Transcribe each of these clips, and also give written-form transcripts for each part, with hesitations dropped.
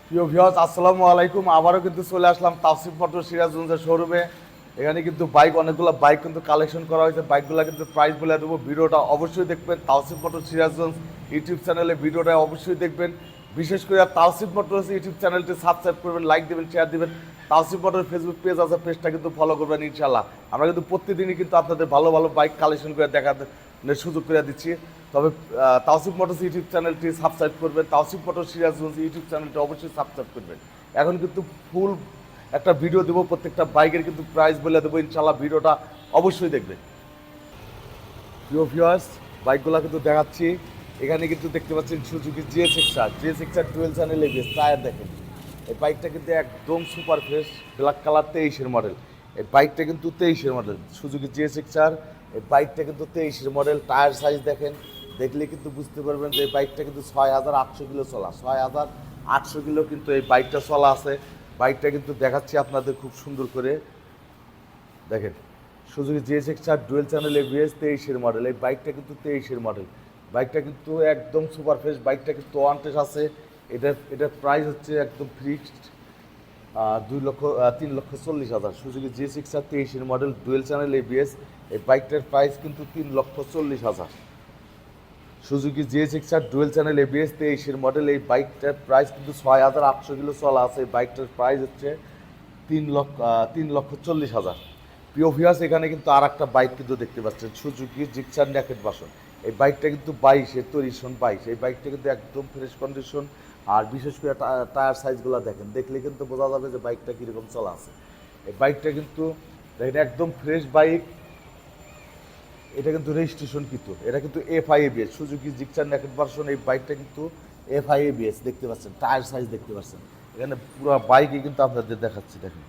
প্রিয় ভিউয়ার্স, আসসালামু আলাইকুম। আবারও কিন্তু চলে আসলাম তাওসিফ মোটর সিরাজগঞ্জের শোরুমে। এখানে কিন্তু অনেকগুলো বাইক কিন্তু কালেকশন করা হয়েছে। বাইকগুলো কিন্তু প্রাইস বলে দেবো। ভিডিওটা অবশ্যই দেখবেন। তাওসিফ মোটর সিরাজগঞ্জ ইউটিউব চ্যানেলে ভিডিওটা অবশ্যই দেখবেন। বিশেষ করে তাওসিফ মোটর ইউটিউব চ্যানেলটি সাবস্ক্রাইব করবেন, লাইক দেবেন, শেয়ার দেবেন। তাওসিফ মোটর ফেসবুক পেজ আছে, পেজটা কিন্তু ফলো করবেন ইনশাল্লাহ। আমরা কিন্তু প্রতিদিনই কিন্তু আপনাদের ভালো ভালো বাইক কালেকশন করে দেখাতে সুযোগ করে দিচ্ছি। তবে তাওসিফ মোটরস ইউটিউব চ্যানেলটি সাবস্ক্রাইব করবেন। তাওসিফ মোটর সিরাজগঞ্জ ইউটিউব চ্যানেলটি অবশ্যই সাবস্ক্রাইব করবেন। এখন কিন্তু ফুল একটা ভিডিও দেবো, প্রত্যেকটা বাইকের কিন্তু প্রাইস বলে দেবো ইনশাল্লাহ। ভিডিওটা অবশ্যই দেখবেন। প্রিয় ভিউয়ার্স, বাইকগুলো কিন্তু দেখাচ্ছি। এখানে কিন্তু দেখতে পাচ্ছেন Suzuki GS XR dual channel ABS tyre দেখেন। এই বাইকটা কিন্তু একদম সুপার ফ্রেশ, ব্ল্যাক কালার, 23-এর মডেল। এই বাইকটা কিন্তু 23-এর মডেল সুজুকি জিএস এক্সআর। এই বাইকটা কিন্তু 23-এর মডেল। টায়ার সাইজ দেখেন, দেখলে কিন্তু বুঝতে পারবেন যে এই বাইকটা কিন্তু 6,800 কিলো চলা, 6,800 কিলো কিন্তু এই বাইকটা চলা আছে। বাইকটা কিন্তু দেখাচ্ছি আপনাদের খুব সুন্দর করে দেখেন। Suzuki GS XR dual channel ABS 23-এর মডেল। এই বাইকটা কিন্তু 23-এর মডেল। বাইকটা কিন্তু একদম সুপার ফ্রেশ। বাইকটা কিন্তু ওয়ান টেস্ট আছে। এটার প্রাইস হচ্ছে একদম ফিক্সড 3,40,000। সুজুকি জিএস এক্সআর 23-এর মডেল, ডুয়েল চ্যানেল এবিএস। এই বাইকটার প্রাইস কিন্তু 3,40,000। Suzuki GS XR dual channel ABS 23-এর মডেল। এই বাইকটার প্রাইস কিন্তু 6,800 কিলো চলা আছে। এই বাইকটার প্রাইস হচ্ছে 3,40,000। প্রিয় ভিউয়ার্স, এখানে কিন্তু আর একটা বাইক কিন্তু দেখতে পাচ্ছেন, সুজুকি জিক্সার নেকেড ভার্সন। এই বাইকটা কিন্তু 22-এর তৈরি, 22। এই বাইকটা কিন্তু একদম ফ্রেশ কন্ডিশন। আর বিশেষ করে টায়ার সাইজগুলো দেখেন, দেখলে কিন্তু বোঝা যাবে যে বাইকটা কীরকম চলা আছে। এই বাইকটা কিন্তু দেখেন একদম ফ্রেশ বাইক। এটা কিন্তু রেজিস্ট্রেশন কিন্তু, এটা কিন্তু FI ABS Suzuki Gixxer naked version. এই বাইকটা কিন্তু এফআইএবিএস দেখতে পাচ্ছেন, টায়ার সাইজ দেখতে পাচ্ছেন। এখানে পুরো বাইকই কিন্তু আপনাদের দেখাচ্ছি দেখেন।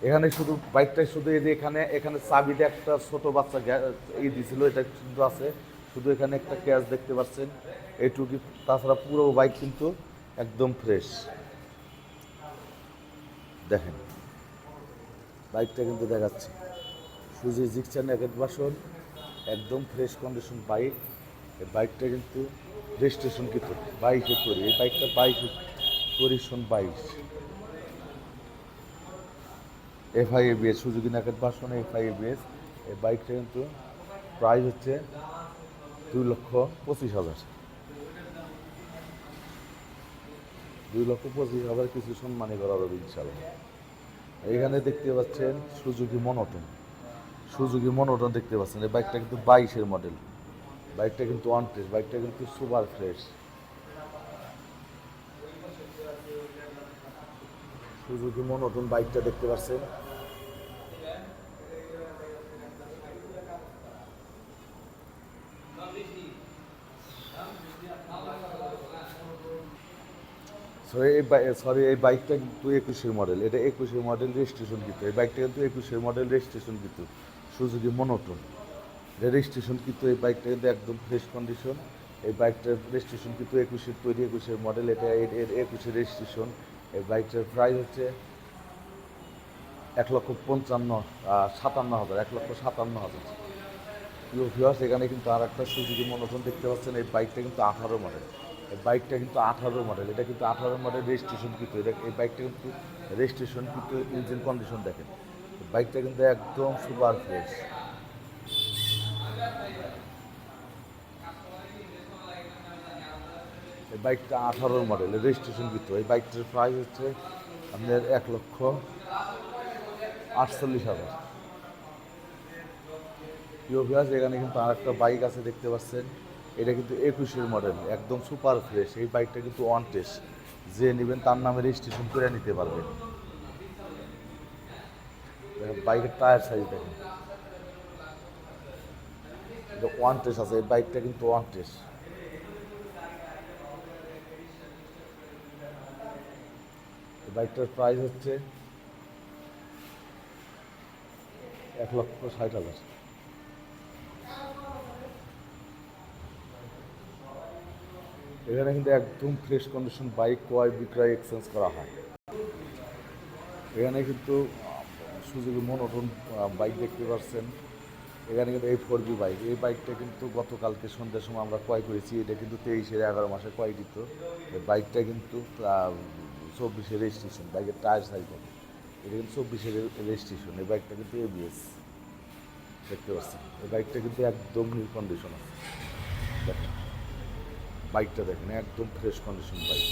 এখানে শুধু বাইকটাই শুধু এই যে এখানে এখানে চাবিতে একটা ছোট বাচ্চা এই দিছিল, এটা কিন্তু আছে। শুধু এখানে একটা ক্যাচ দেখতে পাচ্ছেন, এইটুকু। তাছাড়া পুরো বাইক কিন্তু একদম ফ্রেশ দেখেন। বাইকটা কিন্তু দেখাচ্ছি সুজুকি জিক্সার নেকেড ভার্সন, একদম ফ্রেশ কন্ডিশন বাইক। এই বাইকটা কিন্তু রেজিস্ট্রেশন কিন্তু 22-এ তৈরি। এই বাইকটা 22-এ তৈরি, 22। FI ABS Suzuki naked version FI ABS. এই বাইকটা কিন্তু প্রাইস হচ্ছে 2,25,000। 2,25,000 কিছু সম্মানী করা হবে ইনশাল্লাহ। এখানে দেখতে পাচ্ছেন সুজুকি মনোটন দেখতে পাচ্ছেন। এই বাইকটা কিন্তু 22-এর মডেল। বাইকটা কিন্তু ওয়ান টেস্ট, বাইকটা কিন্তু সুপার ফ্রেশ। সুজুকি মনোটন বাইকটা দেখতে পাচ্ছেন। এই বাইকটা কিন্তু 21-এর মডেল। এটা 21-এর মডেল, রেজিস্ট্রেশন কিন্তু। এই বাইকটা কিন্তু 21-এর মডেল, রেজিস্ট্রেশন কিন্তু সুজুকি মনোটন। এটা রেজিস্ট্রেশন কিন্তু। এই বাইকটা কিন্তু একদম ফ্রেশ কন্ডিশন। এই বাইকটার রেজিস্ট্রেশন কিন্তু 21-এর তৈরি, 21-এর মডেল। এটা এর 21-এর রেজিস্ট্রেশন। এই বাইকটার প্রাইস হচ্ছে 1,57,000, 1,57,000। প্রিয় ভিউয়ার্স, এখানে কিন্তু আর একটা সুজুকি মনোটন দেখতে পাচ্ছেন। এই বাইকটা কিন্তু 18 মডেল। এই বাইকটা কিন্তু 18 মডেল। এটা কিন্তু 18 মডেল, রেজিস্ট্রেশন কিন্তু। এই বাইকটা কিন্তু রেজিস্ট্রেশন কিন্তু। ইঞ্জিন কন্ডিশন দেখেন। বাইকটা কিন্তু একদম সুপার ফ্রেশ। এই বাইকটা 18 মডেল, রেজিস্ট্রেশন কিন্তু। এই বাইকটার প্রাইস হচ্ছে আপনার 1,48,000। প্রিয় ভিউয়ার্স, এখানে কিন্তু আর একটা বাইক আছে দেখতে পাচ্ছেন। এটা কিন্তু 21-এর মডেল, একদম সুপার ফ্রেশ। এই বাইকটা কিন্তু ওয়ান টেস্ট, যে নেবেন তার নামে রেজিস্ট্রেশন করে নিতে পারবেন। বাইকের টায়ার সাইজ দেখেন, এটা ওয়ান টেস্ট আছে। এই বাইকটা কিন্তু ওয়ান টেস্ট। এই বাইকটার প্রাইস হচ্ছে 1,60,000। এখানে কিন্তু একদম ফ্রেশ কন্ডিশন বাইক ক্রয় বিক্রয় এক্সচেঞ্জ করা হয়। এখানে কিন্তু সুজুকি মনোটন বাইক দেখতে পাচ্ছেন। এখানে কিন্তু এই 4B বাইক। এই বাইকটা কিন্তু গতকালকে সন্ধ্যার সময় আমরা ক্রয় করেছি। এটা কিন্তু 23-এর 11 মাসে ক্রয় দিত। এই বাইকটা কিন্তু 24-এর রেজিস্ট্রেশন, বাইকের টায়ার সাইজ হবে, এটা কিন্তু 24-এর রেজিস্ট্রেশন। এই বাইকটা কিন্তু এবিএস, দেখতে পাচ্ছেন। এই বাইকটা কিন্তু একদম নিউ কন্ডিশন আছে, দেখেন বাইকটা দেখেন একদম ফ্রেশ কন্ডিশন বাইক,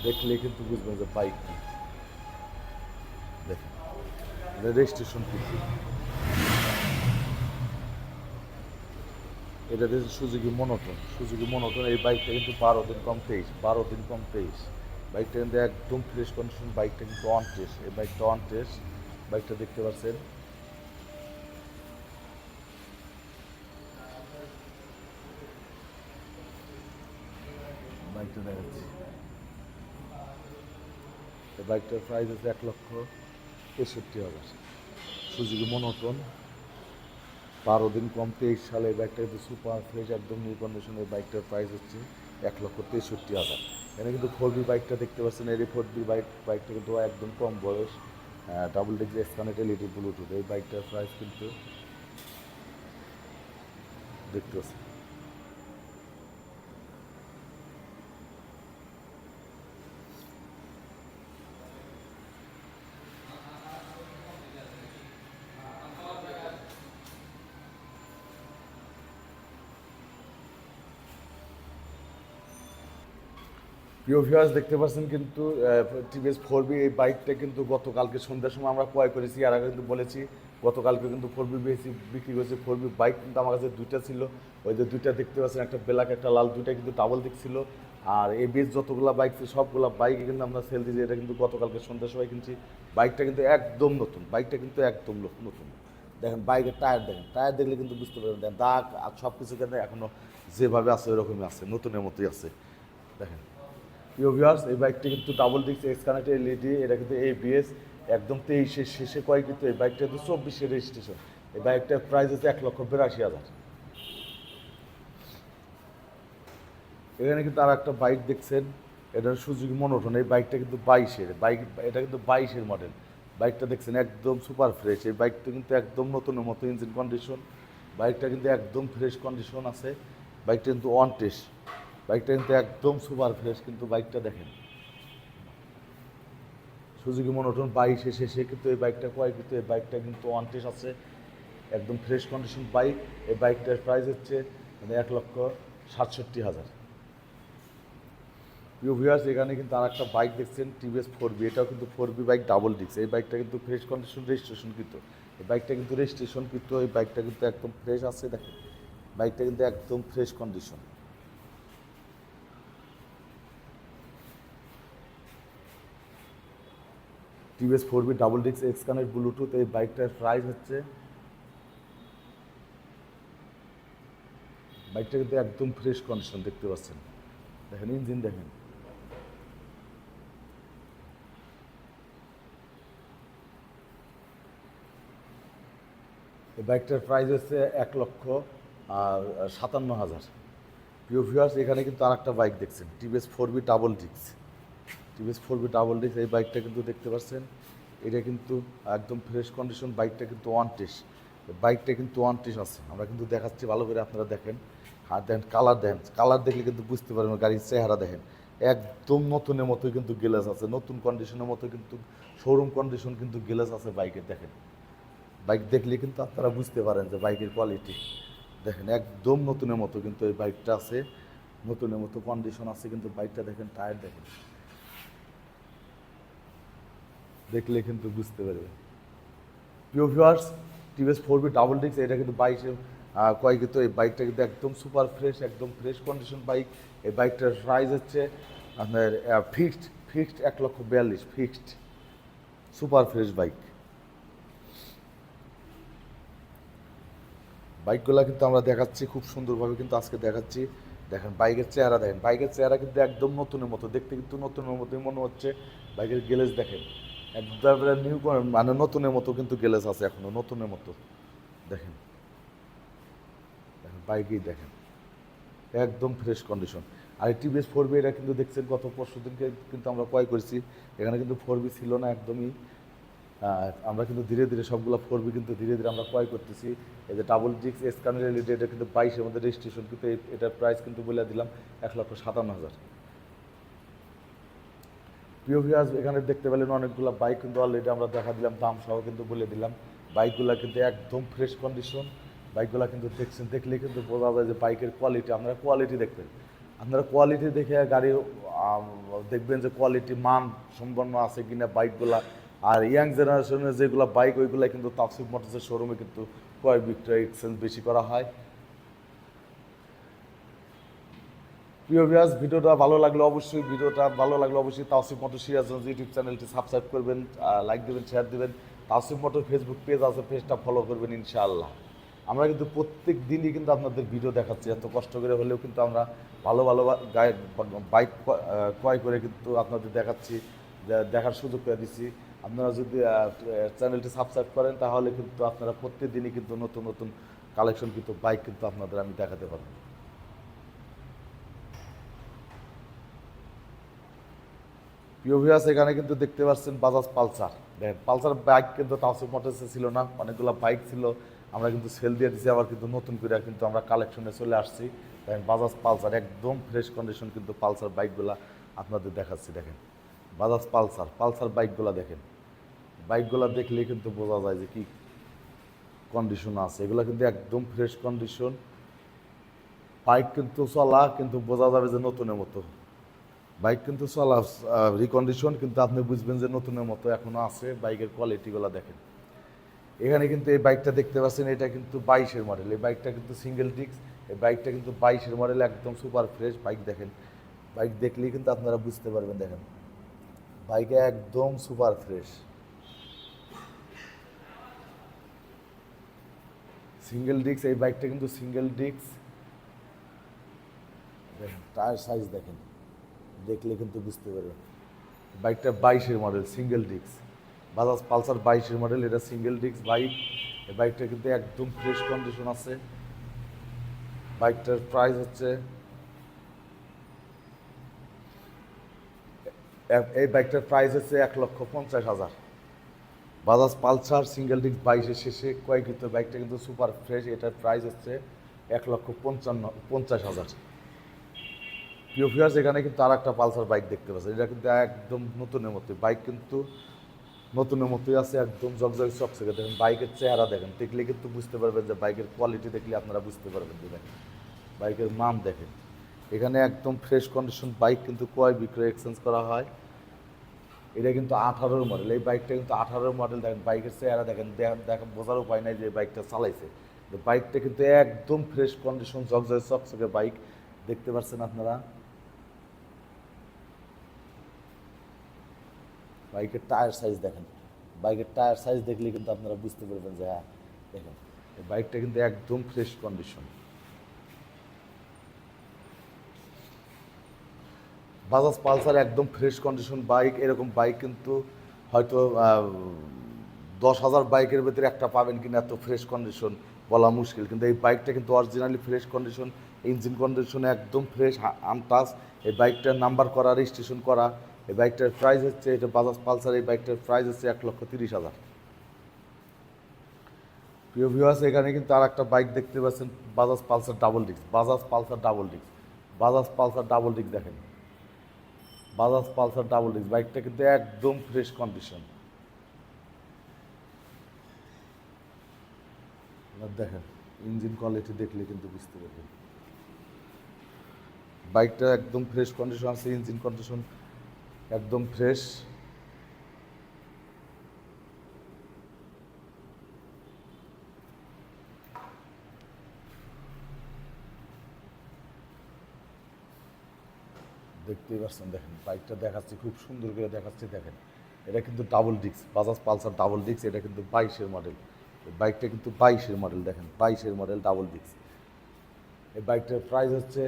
দেখলে কিন্তু বুঝবেন যে বাইক কি। দেখেন রেজিস্ট্রেশন কিন্তু এটা দিয়েছে সুজুকি মনোটন। সুজুকি মনোটন এই বাইকটা কিন্তু 12 দিন কম 23, বাইকটা কিন্তু একদম ফ্রেশ কন্ডিশন, বাইকটা কিন্তু অন টেস্ট। এই বাইকটা অন টেস্ট, বাইকটা দেখতে পাচ্ছেন। বাইকটা দেখাচ্ছি, এই বাইকটার প্রাইস হচ্ছে 1,63,000। সুজুকি মনোটন, 12 দিন কম 23 সালে। এই বাইকটা কিন্তু সুপার ফ্রেশ একদম নিউ কন্ডিশনের। বাইকটার প্রাইস হচ্ছে 1,63,000। এখানে কিন্তু 4B বাইকটা দেখতে পাচ্ছেন, এই 4B বাইকটা কিন্তু একদম কম বয়স, double disc X Connect LED Bluetooth. এই বাইকটার প্রাইস কিন্তু দেখতে পাচ্ছেন। প্রিয় ভিউয়ার্স দেখতে পাচ্ছেন কিন্তু টিভিএস 4B এই বাইকটা কিন্তু গতকালকে সন্ধ্যার সময় আমরা ক্রয় করেছি। আর আগে কিন্তু বলেছি গতকালকে কিন্তু 4B বিক্রি করেছি। 4B বাইক কিন্তু আমার কাছে দুইটা ছিল, ওই যে দুইটা দেখতে পাচ্ছেন, একটা ব্ল্যাক একটা লাল, দুইটা কিন্তু ডাবল দিক ছিল। আর এবিএস যতগুলো বাইক ছিল সবগুলো বাইকে কিন্তু আমরা সেল দিয়েছি। এটা কিন্তু গতকালকে সন্ধ্যার সময় কিনছি। বাইকটা কিন্তু একদম নতুন, বাইকটা কিন্তু একদম নতুন। দেখেন বাইকের টায়ার দেখেন, টায়ার দেখলে কিন্তু বুঝতে পারবেন, দেখেন দাগ আর সব কিছু কিন্তু এখনও যেভাবে আছে ওরকমই আছে, নতুনের মতোই আছে। দেখেন প্রিয় ভিউয়ার্স, এই বাইকটা কিন্তু double disc x connected LED, এটা কিন্তু এবিএস, একদম 23-এর শেষে কয় কিন্তু এই বাইকটা কিন্তু 24-এর রেজিস্ট্রেশন। এই বাইকটার প্রাইস হচ্ছে 1,82,000। এখানে কিন্তু আর একটা বাইক দেখছেন, এটা সুজুকি মনোটন। এই বাইকটা কিন্তু 22-এর বাইক, এটা কিন্তু 22-এর মডেল। বাইকটা দেখছেন একদম সুপার ফ্রেশ। এই বাইকটা কিন্তু একদম নতুনের মতো ইঞ্জিন কন্ডিশন, বাইকটা কিন্তু একদম ফ্রেশ কন্ডিশন আছে। বাইকটা কিন্তু অন টেস্ট, বাইকটা কিন্তু একদম সুপার ফ্রেশ। কিন্তু বাইকটা দেখেন সুজুকি মনোটন 22-এ শেষে কিন্তু এই বাইকটা ক্রয়, কিন্তু এই বাইকটা কিন্তু অন টেস্ট আছে, একদম ফ্রেশ কন্ডিশন বাইক। এই বাইকটার প্রাইস হচ্ছে 1,67,000। প্রিয় ভিউয়ার্স, এখানে কিন্তু আর একটা বাইক দেখছেন টিভিএস 4B, এটাও কিন্তু 4B বাইক ডাবল ডিস্ক। এই বাইকটা কিন্তু ফ্রেশ কন্ডিশন, রেজিস্ট্রেশন কিন্তু। এই বাইকটা কিন্তু রেজিস্ট্রেশন কিন্তু, এই বাইকটা কিন্তু একদম ফ্রেশ আছে। দেখেন বাইকটা কিন্তু একদম fresh condition. TVS 4B double disc x connect Bluetooth. এই বাইকটার প্রাইস হচ্ছে, বাইকটা কিন্তু একদম ফ্রেশ কন্ডিশন দেখতে পাচ্ছেন। দেখেন ইঞ্জিন দেখেন, এই বাইকটার প্রাইস হচ্ছে 1,57,000। প্রিয় ভিউয়ার্স, এখানে কিন্তু আর একটা বাইক দেখছেন TVS 4B double disc. TVS 4B double disc, এই বাইকটা কিন্তু দেখতে পাচ্ছেন, এটা কিন্তু একদম ফ্রেশ কন্ডিশন। বাইকটা কিন্তু ওয়ান টেস্ট, বাইকটা কিন্তু ওয়ান টেস্ট আছে। আমরা কিন্তু দেখাচ্ছি ভালো করে, আপনারা দেখেন। আর দেখেন কালার, দেখেন কালার দেখলে কিন্তু বুঝতে পারবেন, গাড়ির চেহারা দেখেন একদম নতুনের মতো কিন্তু গ্লাস আছে, নতুন কন্ডিশনের মতো কিন্তু শোরুম কন্ডিশন কিন্তু গ্লাস আছে বাইকের। দেখেন বাইক দেখলে কিন্তু আপনারা বুঝতে পারেন যে বাইকের কোয়ালিটি। দেখেন একদম নতুনের মতো কিন্তু এই বাইকটা আছে, নতুনের মতো কন্ডিশন আছে কিন্তু বাইকটা। দেখেন টায়ার দেখেন, দেখলে কিন্তু বুঝতে পারবেন। প্রিয় viewers, TVS 4B double disc, এটা কিন্তু 22-এর কয়, কিন্তু এই বাইকটা কিন্তু একদম সুপার ফ্রেশ, একদম ফ্রেশ কন্ডিশন বাইক। এই বাইকটার প্রাইস হচ্ছে আপনার fixed 1,42,000, fixed super fresh bike. বাইকগুলো কিন্তু আমরা দেখাচ্ছি খুব সুন্দরভাবে, কিন্তু আজকে দেখাচ্ছি। দেখেন বাইকের চেহারা দেখেন, বাইকের চেহারা কিন্তু একদম নতুনের মতো, দেখতে কিন্তু নতুনের মতোই মনে হচ্ছে। বাইকের গ্যালেজ দেখেন একদম নিউ, মানে নতুনের মতো কিন্তু গ্যালেজ আছে এখনো, নতুনের মতো। দেখেন দেখেন বাইকেই দেখেন একদম ফ্রেশ কন্ডিশন। আর এই টিভিএস 4B এটা কিন্তু দেখছেন গত পরশু দিনকে কিন্তু আমরা ক্রয় করেছি। এখানে কিন্তু 4B ছিল না একদমই। আমরা কিন্তু ধীরে ধীরে সবগুলো 4B কিন্তু ধীরে ধীরে আমরা ক্রয় করতেছি। এই যে ডাবল ডিস্ক এসকানের এলইডি, এটা কিন্তু 22-এর মধ্যে রেজিস্ট্রেশন, কিন্তু এটার প্রাইস কিন্তু বলে দিলাম 1,57,000। প্রিয় ভিউয়ার্স, এখানে দেখতে পেলেন অনেকগুলো বাইক কিন্তু অলরেডি আমরা দেখা দিলাম, দাম সহ কিন্তু বলে দিলাম। বাইকগুলো কিন্তু একদম ফ্রেশ কন্ডিশন। বাইকগুলো কিন্তু দেখছেন, দেখলে কিন্তু বোঝা যায় যে বাইকের কোয়ালিটি, আপনারা কোয়ালিটি দেখবেন। আপনারা কোয়ালিটি দেখে গাড়ির দেখবেন যে কোয়ালিটি মান সম্পন্ন আছে কিনা বাইকগুলা। আর ইয়াং জেনারেশনের যেগুলো বাইক, ওইগুলো কিন্তু তাফসিফ মোটরসের শোরুমে কিন্তু ক্রয় বিক্রয় এক্সচেঞ্জ বেশি করা হয়। প্রিয় ভিউয়ার্স, ভিডিওটা ভালো লাগলে অবশ্যই তাওসিফ মোটর সিরাজগঞ্জ ইউটিউব চ্যানেলটি সাবস্ক্রাইব করবেন, লাইক দেবেন, শেয়ার দেবেন। তাওসিফ মোটর ফেসবুক পেজ আছে, পেজটা ফলো করবেন ইনশাআল্লাহ। আমরা কিন্তু প্রত্যেক দিনই কিন্তু আপনাদের ভিডিও দেখাচ্ছি, এত কষ্ট করে হলেও কিন্তু আমরা ভালো ভালো বাইক ক্রয় করে কিন্তু আপনাদের দেখাচ্ছি, দেখার সুযোগ করে দিচ্ছি। আপনারা যদি চ্যানেলটি সাবস্ক্রাইব করেন তাহলে কিন্তু আপনারা প্রত্যেক দিনই কিন্তু নতুন নতুন কালেকশন কিন্তু বাইক কিন্তু আপনাদের আমি দেখাতে পারবো। প্রিয় ভিউয়ার্স, এখানে কিন্তু দেখতে পাচ্ছেন বাজাজ পালসার। দেখেন, পালসার বাইক কিন্তু তাওসিফ মোটরসে ছিল না, অনেকগুলো বাইক ছিল, আমরা কিন্তু সেল দিয়ে দিচ্ছি, আবার কিন্তু নতুন করে কিন্তু আমরা কালেকশনে চলে আসছি। দেখেন, বাজাজ পালসার একদম ফ্রেশ কন্ডিশন কিন্তু পালসার বাইকগুলো আপনাদের দেখাচ্ছি। দেখেন, বাজাজ পালসার বাইকগুলো দেখেন, বাইকগুলো দেখলেই কিন্তু বোঝা যায় যে কি কন্ডিশন আছে। এগুলো কিন্তু একদম ফ্রেশ কন্ডিশন বাইক, কিন্তু চলা কিন্তু বোঝা যাবে যে নতুনের মতো। বাইক কিন্তু চলা রিকন্ডিশন, কিন্তু আপনি বুঝবেন যে নতুনের মতো এখনও আছে। বাইকের কোয়ালিটিগুলো দেখেন। এখানে কিন্তু এই বাইকটা দেখতে পাচ্ছেন, এটা কিন্তু 22-এর মডেল। এই বাইকটা কিন্তু সিঙ্গেল ডিস্ক। এই বাইকটা কিন্তু 22-এর মডেল, একদম সুপার ফ্রেশ বাইক। দেখেন, বাইক দেখলেই কিন্তু আপনারা বুঝতে পারবেন। দেখেন, বাইকে একদম সুপার ফ্রেশ সিঙ্গেল ডিস্ক। এই বাইকটা কিন্তু সিঙ্গেল ডিস্ক। দেখেন, টায়ার সাইজ দেখেন, দেখলে কিন্তু বুঝতে পারবেন। বাইকটা 22-এর model, single disc. Bajaj Pulsar 22-এর মডেল, এটা সিঙ্গেল ডিস্ক বাইক। এই বাইকটা কিন্তু একদম ফ্রেশ কন্ডিশন আছে। বাইকটার প্রাইস হচ্ছে, এই বাইকটার প্রাইস হচ্ছে 1,50,000। বাজাজ পালসার সিঙ্গেল ডিস্ক 22-এর শেষে ক্রয়কৃত বাইকটা কিন্তু সুপার ফ্রেশ। এটার প্রাইস হচ্ছে 1,50,000। প্রিয় ভিউয়ার্স, এখানে কিন্তু আর একটা পালসার বাইক দেখতে পাচ্ছেন। এটা কিন্তু একদম নতুনের মতো বাইক, কিন্তু নতুনের মতোই আছে, একদম জগজগ চকচকে। দেখেন, বাইকের চেহারা দেখেন, দেখলে কিন্তু বুঝতে পারবেন যে বাইকের কোয়ালিটি দেখলে আপনারা বুঝতে পারবেন যে দেখেন বাইকের মান দেখেন। এখানে একদম ফ্রেশ কন্ডিশন বাইক কিন্তু ক্রয় বিক্রয় এক্সচেঞ্জ করা হয়। এটা কিন্তু 18-এর মডেল। এই বাইকটা কিন্তু 18-এর মডেল। দেখেন, বাইকের চেহারা দেখেন, দেখেন বোঝার উপায় নাই যে বাইকটা চালাইছে। বাইকটা কিন্তু একদম ফ্রেশ কন্ডিশন, জগজগ চকচকে বাইক দেখতে পাচ্ছেন আপনারা। বাইকের টায়ার সাইজ দেখেন, বাইকের টায়ার সাইজ দেখলে কিন্তু আপনারা বুঝতে পারবেন যে হ্যাঁ, দেখেন এই বাইকটা কিন্তু একদম ফ্রেশ কন্ডিশন। বাজাজ পালসার একদম ফ্রেশ কন্ডিশন বাইক। এরকম বাইক কিন্তু হয়তো 10,000 বাইকের ভিতরে একটা পাবেন কিনা এত ফ্রেশ কন্ডিশন বলা মুশকিল, কিন্তু এই বাইকটা কিন্তু originally fresh condition. Engine condition একদম ফ্রেশ, আনটাচ। এই বাইকটার নাম্বার করা, রেজিস্ট্রেশন করা। এই বাইকটার প্রাইস হচ্ছে, এটা বাজাজ পালসার, এই বাইকটার প্রাইস হচ্ছে 1,30,000। প্রিয় ভিউয়ার্স, এখানে কিন্তু আর একটা বাইক দেখতে পাচ্ছেন, Bajaj Pulsar double disc. Bajaj Pulsar double disc দেখেন, বাজাজ পালসার ডাবল ডিস্ক বাইকটা কিন্তু একদম ফ্রেশ কন্ডিশন। দেখেন, ইঞ্জিন কোয়ালিটি দেখলে কিন্তু বুঝতে পারবেন বাইকটা একদম ফ্রেশ কন্ডিশন আছে। ইঞ্জিন কন্ডিশন একদম ফ্রেশ। দেখতেই পাচ্ছেন, দেখেন বাইকটা দেখাচ্ছি, খুব সুন্দর করে দেখাচ্ছি। দেখেন, এটা কিন্তু double disc, Bajaj Pulsar double disc. এটা কিন্তু 22-এর মডেল। বাইকটা কিন্তু 22-এর মডেল। দেখেন, 22-এর মডেল ডাবল ডিস্ক। এই বাইকটার প্রাইস হচ্ছে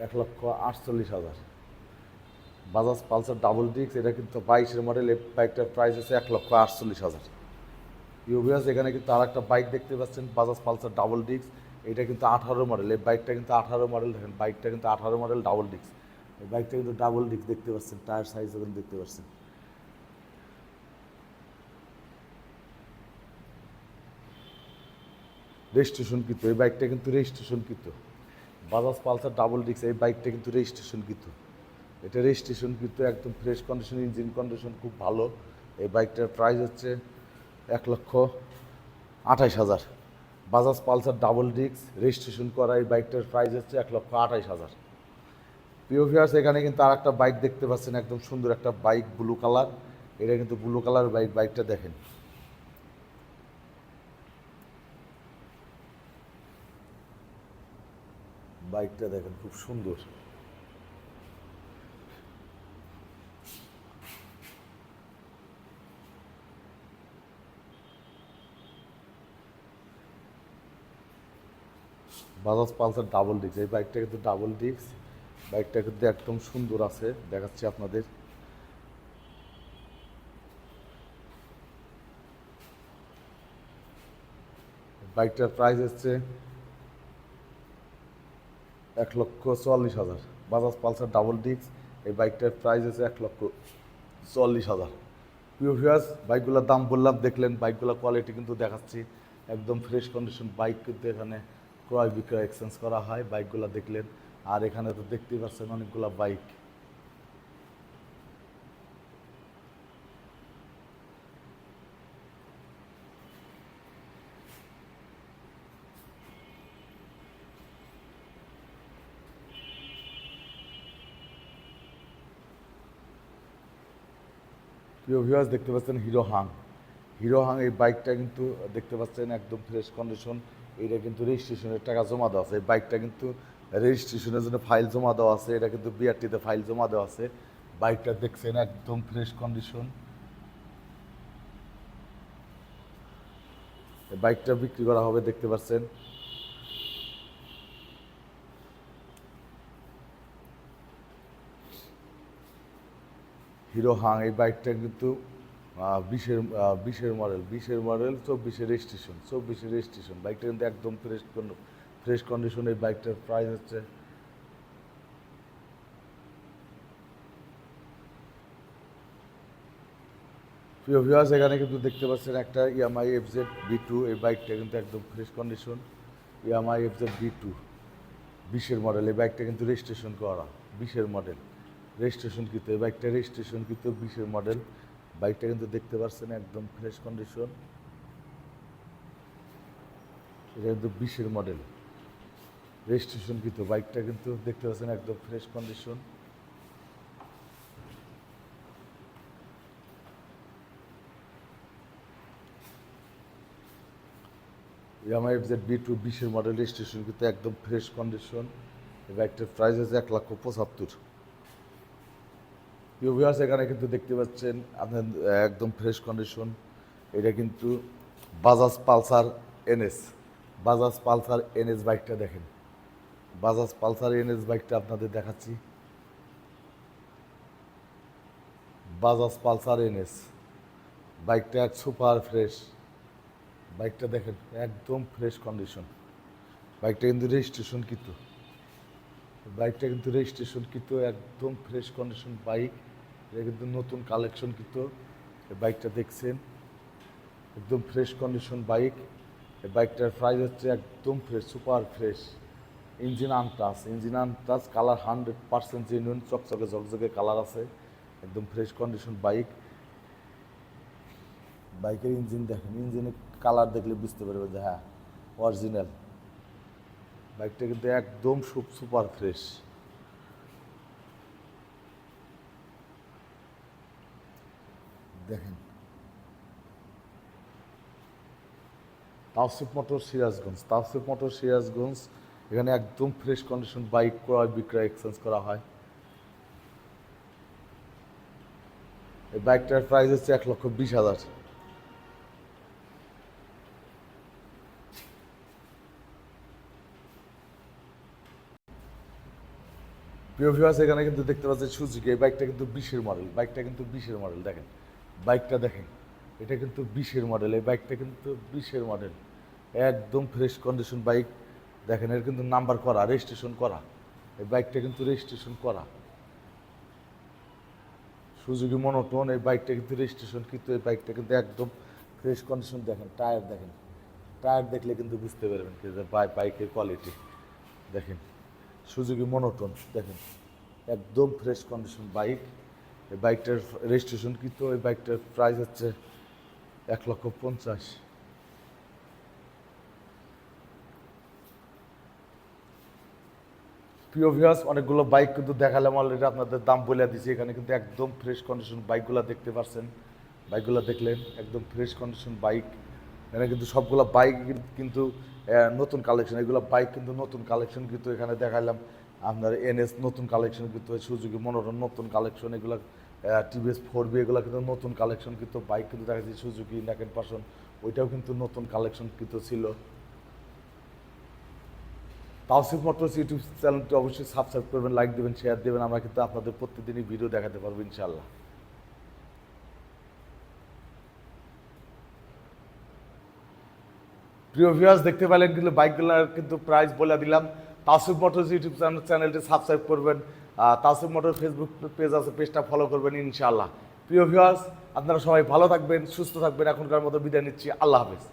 1,48,000। বাজাজ পালসার ডাবল ডিস্ক, এটা কিন্তু 22-এর মডেল। এই বাইকটার প্রাইস হচ্ছে 1,48,000। ইউভিএস, এখানে কিন্তু আর একটা বাইক দেখতে পাচ্ছেন, বাজাজ পালসার ডাবল ডিস্ক। এটা কিন্তু 18 মডেল। এই বাইকটা কিন্তু 18 মডেল। দেখেন, বাইকটা কিন্তু 18 মডেল, ডাবল ডিস্ক। এই বাইকটা কিন্তু ডাবল ডিস্ক দেখতে পাচ্ছেন, টায়ার সাইজ কিন্তু দেখতে পাচ্ছেন। রেজিস্ট্রেশন কিন্তু, এই বাইকটা কিন্তু রেজিস্ট্রেশন কিন্তু। বাজাজ পালসার ডাবল ডিস্ক, এই বাইকটা কিন্তু রেজিস্ট্রেশন কিন্তু। এটা রেজিস্ট্রেশন কিন্তু একদম ফ্রেশ কন্ডিশন, ইঞ্জিন কন্ডিশন খুব ভালো। এই বাইকটার প্রাইস হচ্ছে 1,28,000। Bajaj Pulsar double disc registration করা এই বাইকটার প্রাইস হচ্ছে 1,28,000। প্রিয় ভিউয়ার্স, এখানে কিন্তু আর একটা বাইক দেখতে পাচ্ছেন, একদম সুন্দর একটা বাইক, ব্লু কালার। এটা কিন্তু ব্লু কালার বাইক। বাইকটা দেখেন, বাইকটা দেখেন খুব সুন্দর। বাজাজ পালসার ডাবল ডিস্ক, এই বাইকটা কিন্তু ডাবল ডিস্ক। বাইকটা কিন্তু একদম সুন্দর আছে, দেখাচ্ছি আপনাদের। বাইকটার প্রাইস হচ্ছে 1,44,000। বাজাজ পালসার ডাবল ডিস্ক, এই বাইকটার প্রাইস হচ্ছে 1,44,000। প্রিয় ভিউয়ার্স, বাইকগুলোর দাম বললাম, দেখলেন বাইকগুলোর কোয়ালিটি কিন্তু দেখাচ্ছি, একদম ফ্রেশ কন্ডিশন বাইক কিন্তু এখানে ক্রয় বিক্রয় এক্সচেঞ্জ করা হয়। বাইকগুলো দেখলেন, আর এখানে তো দেখতেই পাচ্ছেন অনেকগুলো বাইক। প্রিয় ভিউয়ার্স, দেখতে পাচ্ছেন হিরো হাং। হিরো হাং এই বাইকটা কিন্তু দেখতে পাচ্ছেন একদম ফ্রেশ কন্ডিশন। এটা কিন্তু রেজিস্ট্রেশনের টাকা জমা দেওয়া আছে। এই বাইকটা কিন্তু রেজিস্ট্রেশনের জন্য ফাইল জমা দেওয়া আছে। এটা কিন্তু বিআরটিতে ফাইল জমা দেওয়া আছে। বাইকটা দেখছেন একদম ফ্রেশ কন্ডিশন। এই বাইকটা বিক্রি করা হবে, দেখতে পাচ্ছেন। হিরো হাং এই বাইকটা কিন্তু 20-এর মডেল 24-এর রেজিস্ট্রেশন বাইকটা কিন্তু একদম ফ্রেশ কন্ডিশন। এই বাইকটার প্রাইস হচ্ছে প্রিয় ভিউয়ার্স, এখানে কিন্তু দেখতে পাচ্ছেন একটা ইয়ামাই FZ-B2। এই বাইকটা কিন্তু একদম ফ্রেশ কন্ডিশন। ইয়ামাই FZ-B2 20-এর মডেল। এই বাইকটা কিন্তু রেজিস্ট্রেশন করা, 20-এর মডেল রেজিস্ট্রেশন কিন্তু। এই বাইকটা রেজিস্ট্রেশন কিন্তু 20-এর মডেল। বাইকটা কিন্তু দেখতে পাচ্ছেন একদম ফ্রেশ কন্ডিশন। এটা কিন্তু 20-এর মডেল রেজিস্ট্রেশন কিন্তু। বাইকটা কিন্তু দেখতে পাচ্ছেন একদম ফ্রেশ কন্ডিশন। ইয়ামাহা FZ-B2 20-এর মডেল রেজিস্ট্রেশন কিন্তু একদম ফ্রেশ কন্ডিশন। এই বাইকটার প্রাইস হচ্ছে 1,75,000। প্রিয় ভিউয়ার্স, এখানে কিন্তু দেখতে পাচ্ছেন আপনার একদম ফ্রেশ কন্ডিশন। এটা কিন্তু Bajaj Pulsar NS। Bajaj Pulsar NS বাইকটা দেখেন। বাজাজ পালসার NS বাইকটা আপনাদের দেখাচ্ছি। বাজাজ পালসার NS বাইকটা এক সুপার ফ্রেশ। বাইকটা দেখেন একদম ফ্রেশ কন্ডিশন। বাইকটা কিন্তু রেজিস্ট্রেশন কিন্তু। বাইকটা কিন্তু রেজিস্ট্রেশন কিন্তু একদম ফ্রেশ কন্ডিশন বাইক। এটা কিন্তু নতুন কালেকশন কিন্তু। এই বাইকটা দেখছেন একদম ফ্রেশ কন্ডিশন বাইক। এই বাইকটার প্রাইস হচ্ছে একদম fresh, super fresh. Engine untouch, colour 100% genuine, চকচকে ঝকঝকে কালার আছে। একদম ফ্রেশ কন্ডিশন বাইক। বাইকের ইঞ্জিন দেখেন, ইঞ্জিনের কালার দেখলে বুঝতে পারবে যে হ্যাঁ অরিজিনাল। বাইকটা কিন্তু একদম সুপার ফ্রেশ। দেখেন, তাওসিফ মোটর সিরাজগঞ্জ। এখানে একদম ফ্রেশ কন্ডিশন বাইক ক্রয় বিক্রয় এক্সচেঞ্জ করা হয়। এই বাইকটার প্রাইস হচ্ছে 1,20,000। প্রিয় ভিউয়ার্স, এখানে কিন্তু দেখতে পাচ্ছেন সুজুকি। এই বাইকটা কিন্তু 20-এর মডেল। বাইকটা কিন্তু 20-এর মডেল দেখেন। বাইকটা দেখেন, এটা কিন্তু 20-এর মডেল। এই বাইকটা কিন্তু 20-এর মডেল, একদম ফ্রেশ কন্ডিশন বাইক। দেখেন, এর কিন্তু নাম্বার করা, রেজিস্ট্রেশন করা। এই বাইকটা কিন্তু রেজিস্ট্রেশন করা, সুজুকি মনোটোন। এই বাইকটা কিন্তু রেজিস্ট্রেশন কিন্তু। এই বাইকটা কিন্তু একদম ফ্রেশ কন্ডিশন। দেখেন টায়ার দেখেন, টায়ার দেখলে কিন্তু বুঝতে পারবেন যে বাইকের কোয়ালিটি। দেখেন সুজুকি মনোটোন দেখেন। একদম ফ্রেশ কন্ডিশন বাইক। এই বাইকটার রেজিস্ট্রেশন কিন্তু এই বাইকটার প্রাইস হচ্ছে 1,50,000। প্রিয় ভিউয়ার্স, অনেকগুলো বাইক কিন্তু দেখালাম অলরেডি, আপনাদের দাম বলে দিয়েছি। এখানে কিন্তু একদম ফ্রেশ কন্ডিশন বাইকগুলো দেখতে পাচ্ছেন, বাইকগুলো দেখলেন একদম ফ্রেশ কন্ডিশন বাইক। এখানে কিন্তু সবগুলো বাইক কিন্তু নতুন কালেকশন, এগুলো বাইক কিন্তু নতুন কালেকশন কিন্তু এখানে দেখালাম। আপনার এনএস নতুন কালেকশন কিন্তু, সুজুকি মনোরম নতুন কালেকশন, এগুলো টিভিএস 4B এগুলো কিন্তু নতুন কালেকশন কিন্তু বাইক কিন্তু দেখা যাচ্ছে। সুজুকি নাকেন পাশন ওইটাও কিন্তু নতুন কালেকশন কিন্তু ছিল। তাওসিফ মোটরস ইউটিউব চ্যানেলটি অবশ্যই সাবস্ক্রাইব করবেন, লাইক দেবেন, শেয়ার দেবেন। আমরা কিন্তু আপনাদের প্রতিদিনই ভিডিও দেখাতে পারবো ইনশাআল্লাহ। প্রিয় ভিউয়ার্স, দেখতে পেলেন কিন্তু বাইকগুলোর কিন্তু প্রাইস বলে দিলাম। তাওসিফ মোটরস ইউটিউব চ্যানেলটি সাবস্ক্রাইব করবেন, তাওসিফ মোটর ফেসবুক পেজ আছে, পেজটা ফলো করবেন ইনশাআল্লাহ। প্রিয় ভিউয়ার্স, আপনারা সবাই ভালো থাকবেন, সুস্থ থাকবেন। এখনকার মতো বিদায় নিচ্ছি, আল্লাহ হাফেজ।